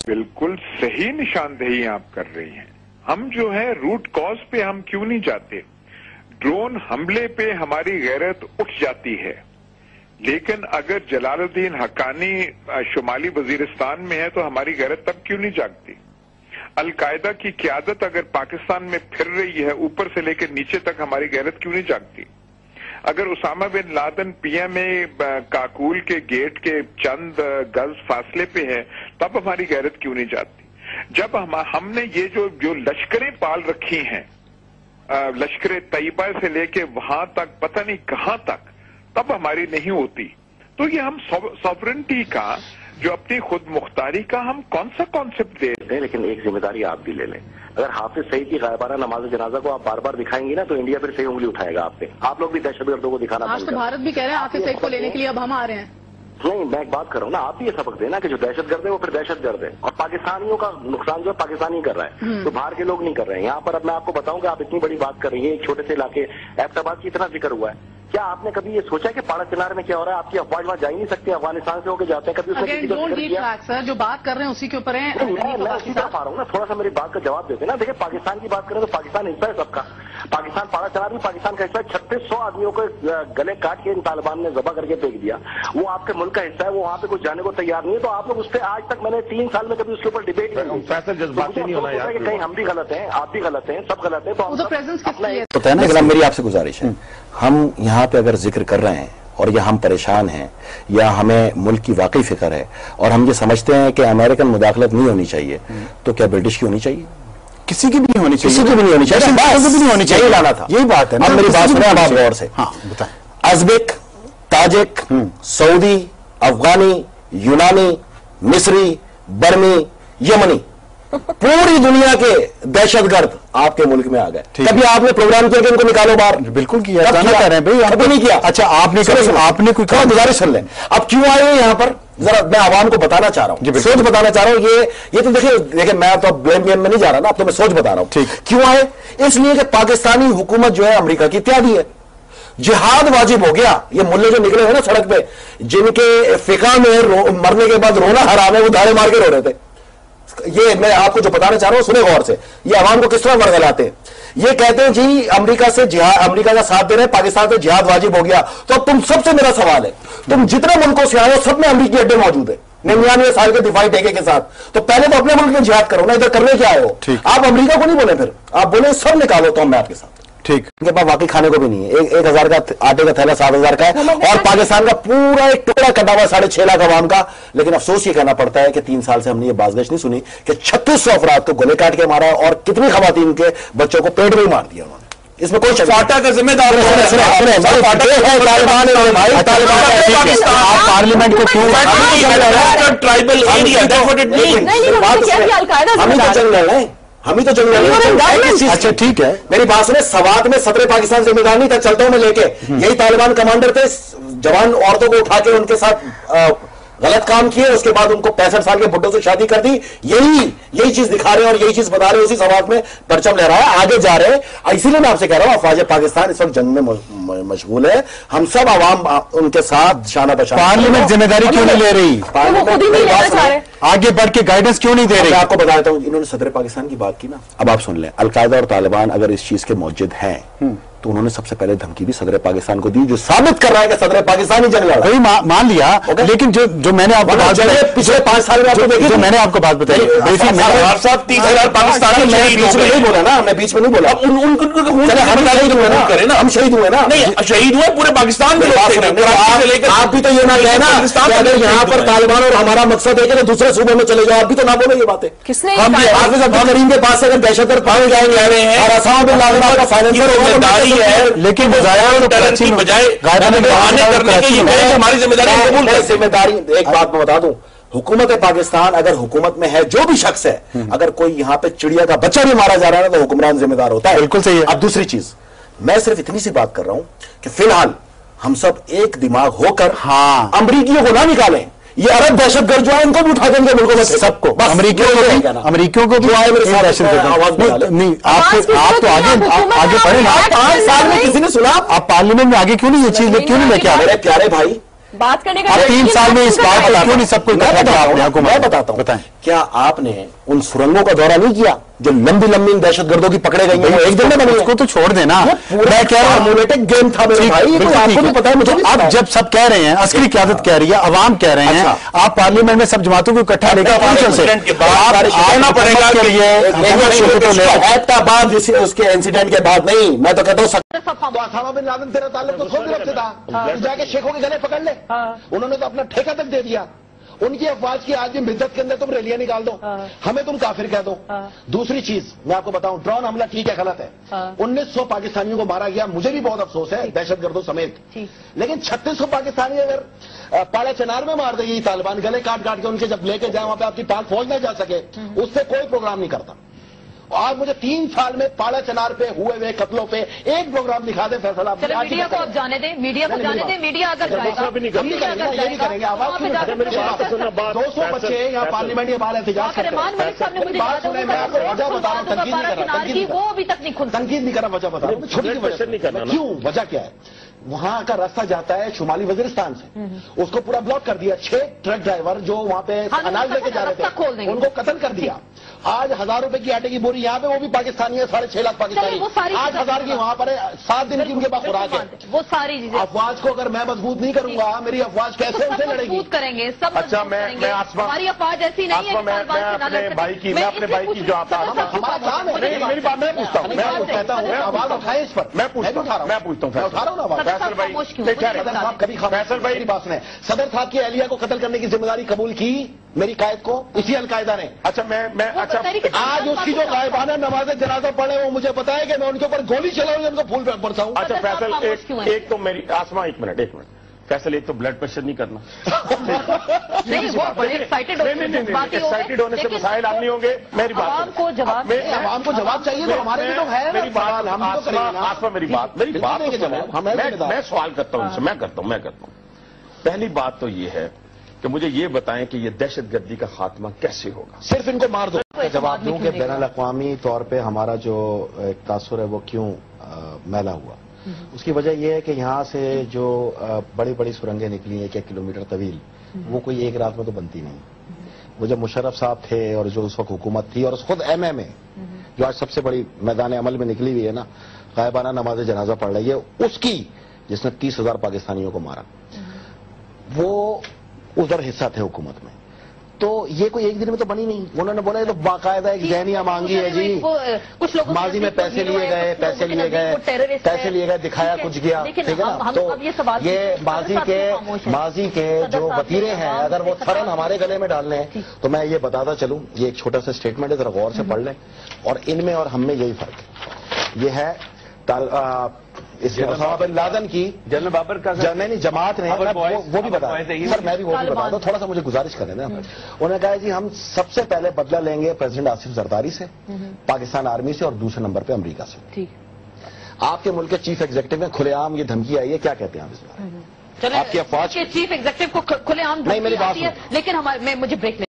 बिल्कुल सही निशानदेही आप कर रही हैं। हम जो है रूट कॉज पे हम क्यों नहीं जाते? ड्रोन हमले पे हमारी गैरत उठ जाती है, लेकिन अगर जलालुद्दीन हक्कानी शुमाली वजीरिस्तान में है तो हमारी गैरत तब क्यों नहीं जागती? अलकायदा की क़यादत अगर पाकिस्तान में फिर रही है ऊपर से लेकर नीचे तक, हमारी गैरत क्यों नहीं जागती? अगर Osama bin Laden PMA Kakul के गेट के चंद गज फासले पे है तब हमारी गैरत क्यों नहीं जाती? जब हमने ये जो लश्करें पाल रखी हैं, लश्कर तैयबा से लेके वहां तक पता नहीं कहां तक, तब हमारी नहीं होती। तो ये हम सॉवरेनिटी का, जो अपनी खुद मुख्तारी का हम कौन सा कॉन्सेप्ट दे रहे हैं? लेकिन एक जिम्मेदारी आप भी ले लें। अगर हाफिज सईद की गायबाना नमाज जनाजा को आप बार बार दिखाएंगी ना तो इंडिया फिर सही उंगली उठाएगा आप पे। आप लोग भी दहशतगर्दों को दिखाना आज तो भारत भी कह रहे हैं हाफिज सईद को लेने के लिए अब हम आ रहे हैं। नहीं, मैं एक बात कर रहा हूँ ना, आप भी ये सबक देना कि जो दहशतगर्द है वो फिर दहशतगर्द है, और पाकिस्तानियों का नुकसान जो है पाकिस्तानी कर रहा है, तो बाहर के लोग नहीं कर रहे हैं। यहाँ पर अब मैं आपको बताऊं कि आप इतनी बड़ी बात कर रही है, एक छोटे से इलाके एबटाबाद की इतना जिक्र हुआ है, क्या आपने कभी ये सोचा कि पाड़ा चिनार में क्या हो रहा है? आपकी अफवाज वहां जा ही नहीं सकती, अफगानिस्तान से होकर जाते हैं, कभी उसमें सर जो बात कर रहे हैं उसी के ऊपर है। मैं उसी तरफ आ रहा हूँ ना, थोड़ा सा मेरी बात का जवाब देते ना। देखिए, पाकिस्तान की बात करें तो पाकिस्तान हिस्सा है सबका, पाकिस्तान पाड़ा चिनार भी पाकिस्तान का हिस्सा है। 3600 आदमियों को गले काट के इन तालिबान ने जबा करके फेंक दिया, वो आपके मुल्क का हिस्सा है, वो वहां पे कुछ जाने को तैयार नहीं है। तो आप लोग उस पर आज तक मैंने 3 साल में कभी उसके ऊपर डिबेट नहीं की, कहीं हम भी गलत हैं, आप भी गलत हैं, सब गलत है। तो मेरी आपसे गुजारिश है, हम यहाँ पे अगर जिक्र कर रहे हैं और या हम परेशान हैं या हमें मुल्क की वाकई फिक्र है और हम ये समझते हैं कि अमेरिकन मुदाखलत नहीं होनी चाहिए, तो क्या ब्रिटिश की होनी चाहिए? किसी की भी नहीं होनी चाहिए, किसी की भी नहीं होनी चाहिए, भी नहीं होनी चाहिए, लाना था। यही बात है। अब मेरी बात सुने आप गौर से। हाँ बताएं। अज़बेक, ताजिक, सऊदी, अफगानी, यूनानी, मिस्री, बर्मी, यमनी, पूरी दुनिया के दहशतगर्द आपके मुल्क में आ गए। कभी आपने प्रोग्राम किया कि इनको निकालो बाहर? बिल्कुल किया, कह रहे हैं भाई, कभी नहीं किया। अच्छा, आपने कोई गुजारिश कर लें। अब क्यों आए यहाँ पर, जरा मैं आवाम को बताना चाह रहा हूँ, सोच बताना चाह रहा हूँ। ये तो देखिए मैं तो ब्लेम गेम में नहीं जा रहा ना, अब तो मैं सोच बता रहा हूँ। ठीक, क्यों आए? इसलिए कि पाकिस्तानी हुकूमत जो है अमेरिका की इत्यादि है, जिहाद वाजिब हो गया। ये मुल्ले जो निकले हुए ना सड़क पे, जिनके फिका में मरने के बाद रोना हराम है, वो धाड़े मार के रो रहे थे। ये मैं आपको जो बताना चाह रहा हूं सुने गौर से, ये अवाम को किस तरह वर्गलाते हैं। ये कहते हैं जी अमेरिका का साथ दे रहे हैं, पाकिस्तान से जिहाद वाजिब हो गया। तो अब तुम सबसे मेरा सवाल है, तुम जितने मुल्कों से आए हो सब में अमेरिकी अड्डे मौजूद है, 99 साल के दिफाई ठेके के साथ। तो पहले तो अपने मुल्क में जिहाद करो ना, इधर करने क्या आए हो? आप अमेरिका को नहीं बोले, फिर आप बोले सब निकालो तो मैं आपके साथ। ठीक, उनके पास वाकई खाने को भी नहीं है। 1000 का आटे का थैला 7000 का है, और पाकिस्तान का पूरा एक टुकड़ा कटा हुआ 6.5 लाख आवाम का। लेकिन अफसोस ये कहना पड़ता है कि 3 साल से हमने ये बाज़गश नहीं सुनी कि 3600 अफराद को गोले काट के मारा और कितनी खवातीन के बच्चों को पेट में ही मार दिया उन्होंने। इसमें कोई फाटा का जिम्मेदार पार्लियामेंट को क्यों ट्राइबल हम ही तो जंग लड़ रहे हैं। अच्छा ठीक है, मेरी बात सुने, सवात में सदर पाकिस्तान जिम्मेदार नहीं था, चलता हूं मैं लेके, यही तालिबान कमांडर थे, जवान औरतों को उठा के उनके साथ गलत काम किए, उसके बाद उनको 65 साल के बुड्ढों से शादी कर दी। यही चीज दिखा रहे हैं और यही चीज बता रहे हैं, उसी सवाल में परचम लहराया, आगे जा रहे हैं। इसीलिए मैं आपसे कह रहा हूं, अफवाज पाकिस्तान इस वक्त जंग में मशगूल है, हम सब आवाम उनके साथ शाना बशाना। पार्लियामेंट जिम्मेदारी क्यों नहीं ले रही? आगे बढ़ के गाइडेंस क्यों नहीं दे रही? मैं आपको बता देता हूं, इन्होंने सदर पाकिस्तान की बात की ना, अब आप सुन लें। अलकायदा और तालिबान अगर इस चीज के मौजूद हैं तो उन्होंने सबसे पहले धमकी भी सदर पाकिस्तान को दी, जो साबित कर रहा है कि सदर पाकिस्तान ही जंग लड़ा। वही मान लिया, लेकिन जो मैंने आपको बात पिछले 5 साल में आपको देखी, जो मैंने आपको बात बताई, 30,000 पाकिस्तानी बीच में नहीं बोला ना, मैं बीच में नहीं बोला। हम शहीद हुए ना, शहीद हुए पूरे पाकिस्तान में। आप भी तो ये ना कहना अगर यहाँ पर तालिबान और हमारा मकसद है कि दूसरे सूबे में चले जाओ, आप भी तो ना बोलो ये बातें। हम हाफिज अब्दुल करीम के पास अगर दहशतगर्द पाए जाएंगे और असामा बिन लादेन का फाइनेंसर है, लेकिन हमारी जिम्मेदारी। एक बात मैं बता दूं, हुकूमत पाकिस्तान अगर हुकूमत में है, जो भी शख्स है, अगर कोई यहाँ पे चिड़िया का बच्चा भी मारा जा रहा है तो हुक्मरान जिम्मेदार होता है। बिल्कुल सही है। अब दूसरी चीज, मैं सिर्फ इतनी सी बात कर रहा हूं कि फिलहाल हम सब एक दिमाग होकर अमरीकियों को ना निकालें। ये अरब दहशतगर्द जो है इनको भी उठा देंगे मुल्कों में सबको, अमरीकियों को भी आए मेरे दहशतगर्द। नहीं, आप तो आगे बढ़े ना। 5 साल में किसी ने सुना? आप पार्लियामेंट में आगे क्यों नहीं ये चीज क्यों नहीं लेके आ रहे? प्यारे भाई, بات کرنے کا 3 سال میں اس بات کو کیوں نہیں سب کو میں بتاتا ہوں بتائیں کیا آپ نے ان سرنگوں کا دورہ نہیں کیا جو لمبی لمبی دہشت گردوں کی پکڑے گئی ہیں ایک دن میں بنی؟ اس کو تو چھوڑ دینا، میں کہہ رہا ہوں گیم تھا میرے بھائی، آپ کو بھی پتا ہے مجھے بھی اب جب سب کہہ رہے ہیں، عسکری قیادت کہہ رہی ہے، عوام کہہ رہے ہیں، آپ پارلیمنٹ میں سب جماعتوں کو اکٹھا لے کر آنا پڑے گا کہ یہ اس کے انسیڈنٹ کے بعد نہیں، میں تو کہتا ہوں اسامہ بن لادن تیرا تعلق تو سعودی عرب سے تھا، جا کے شیخوں کے گلے پکڑ لے، انہوں نے تو اپنا ٹھیکہ تک دے دیا، ان کی افواج کی آج بھی مدت کے اندر تم ریلیاں نکال دو، ہمیں تم کافر کہہ دو۔ دوسری چیز میں آپ کو بتاؤں، ڈرون حملہ ٹھیک ہے غلط ہے، 1900 پاکستانیوں کو مارا گیا، مجھے بھی بہت افسوس ہے دہشت گردوں سمیت، لیکن 3600 پاکستانی اگر پاڑا چنار میں مار دے گی طالبان، گلے کاٹ کاٹ کے ان کے جب لے کے جائیں وہاں پہ آپ کی پاک فوج نہ جا سکے، اس سے کوئی پروگرام نہیں کرتا۔ آج مجھے 3 سال میں پاڑا چنار پہ ہوئے ہوئے قتلوں پہ ایک پروگرام دکھا دیں فیصلہ آپ میڈیا کو آپ جانے دیں، میڈیا کو جانے دیں، میڈیا اگر یہ نہیں کریں گے، آواز کیوں نہیں کریں گے؟ 200 بچے یہاں پارلیمنٹ کے باہر احتجاج کرتے ہیں، بات سنیں، میں آپ کو وجہ بتا رہا ہوں، تنقید نہیں کر رہا، وہ ابھی تک نہیں کھلتا، تنقید نہیں کر رہا، وجہ بتا رہا ہوں، چھوٹی وجہ نہیں کرنا، کیوں وجہ کیا ہے؟ وہاں کا راستہ جاتا ہے شمالی وزیرستان سے، اس کو پورا بلاک کر دیا، 6 ٹرک ڈرائیور جو وہاں پہ اناج لے کے جا رہے تھے ان کو قتل کر دیا۔ آج 1000 روپے کی آٹے کی بوری یہاں پہ، وہ بھی پاکستانی ہے، 6.5 لاکھ پاکستانی، 8,000 کی وہاں پر ہے، 7 دن کی ان کے پاس خوراک ہے۔ وہ ساری چیزیں افواج کو اگر میں مضبوط نہیں کروں گا، میری افواج کیسے ان سے لڑے گی؟ مضبوط کریں گے سب، اچھا میں ہماری افواج ایسی نہیں ہے، میں اپنے بھائی کی جو آپ ہمارا کام ہے، میری بات میں پوچھتا ہوں، میں کہتا ہوں آواز اٹھائیں اس پر، میں پوچھتا ہوں اٹھا رہا ہوں نا آواز۔ فیصل بھائی بات سنیں، صدر صاحب کی اہلیہ کو قتل کرنے کی ذمہ داری قبول کی میری قائد کو اسی القاعدہ نے۔ اچھا میں اچھا آج اس کی جو غائبانہ نماز جنازہ پڑھے وہ مجھے پتا ہے کہ میں ان کے اوپر گولی چلاؤں یا ان کو پھول برساؤں۔ اچھا فیصل ایک تو میری آسما ایک منٹ فیصل، ایک تو بلڈ پریشر نہیں کرنا، ایکسائٹیڈ ہونے سے مسائل حل نہیں ہوں گے، میری بات عوام کو جواب چاہیے تو ہمارے بھی تو ہے، میری بات آسما میری بات میں سوال کرتا ہوں، میں کرتا ہوں۔ پہلی بات تو یہ ہے کہ مجھے یہ بتائیں کہ یہ دہشت گردی کا خاتمہ کیسے ہوگا؟ صرف ان کو مار دو۔ جواب دوں کہ بین الاقوامی طور پہ ہمارا جو ایک تاثر ہے وہ کیوں میلا ہوا، اس کی وجہ یہ ہے کہ یہاں سے جو بڑی بڑی سرنگیں نکلی 1-1 کلومیٹر طویل، وہ کوئی ایک رات میں تو بنتی نہیں۔ وہ جب مشرف صاحب تھے اور جو اس وقت حکومت تھی اور خود ایم اے میں جو آج سب سے بڑی میدان عمل میں نکلی ہوئی ہے نا، غائبانہ نماز جنازہ پڑھ رہی ہے، اس کی جس نے 30,000 پاکستانیوں کو مارا، وہ ادھر حصہ تھے حکومت میں، تو یہ کوئی ایک دن میں تو بنی نہیں۔ انہوں نے بولا یہ تو باقاعدہ ایک ذہنیہ مانگی ہے جی، ماضی میں پیسے لیے گئے دکھایا کچھ گیا، ٹھیک ہے نا؟ تو یہ ماضی کے جو وتیرے ہیں اگر وہ فوراً ہمارے گلے میں ڈالنے ہیں تو میں یہ بتاتا چلوں، یہ ایک چھوٹا سا اسٹیٹمنٹ ہے، ذرا غور سے پڑھ لیں، اور ان میں اور ہم میں یہی فرق ہے۔ یہ ہے اس میں اسامہ بن لادن کی جنرل بابر کا نہیں جماعت نے وہ بھی بتا سر، میں بھی وہ بھی بتا دوں، تھوڑا سا مجھے گزارش کریں نا۔ انہوں نے کہا جی ہم سب سے پہلے بدلہ لیں گے پریزیڈنٹ آصف زرداری سے، پاکستان آرمی سے، اور دوسرے نمبر پہ امریکہ سے۔ آپ کے ملک کے چیف ایگزیکٹو میں کھلے عام یہ دھمکی آئی ہے، کیا کہتے ہیں آپ اس میں؟ آپ کی افواج چیف ایگزیکٹو کو کھلے عام نہیں، میری بات لیکن مجھے بریک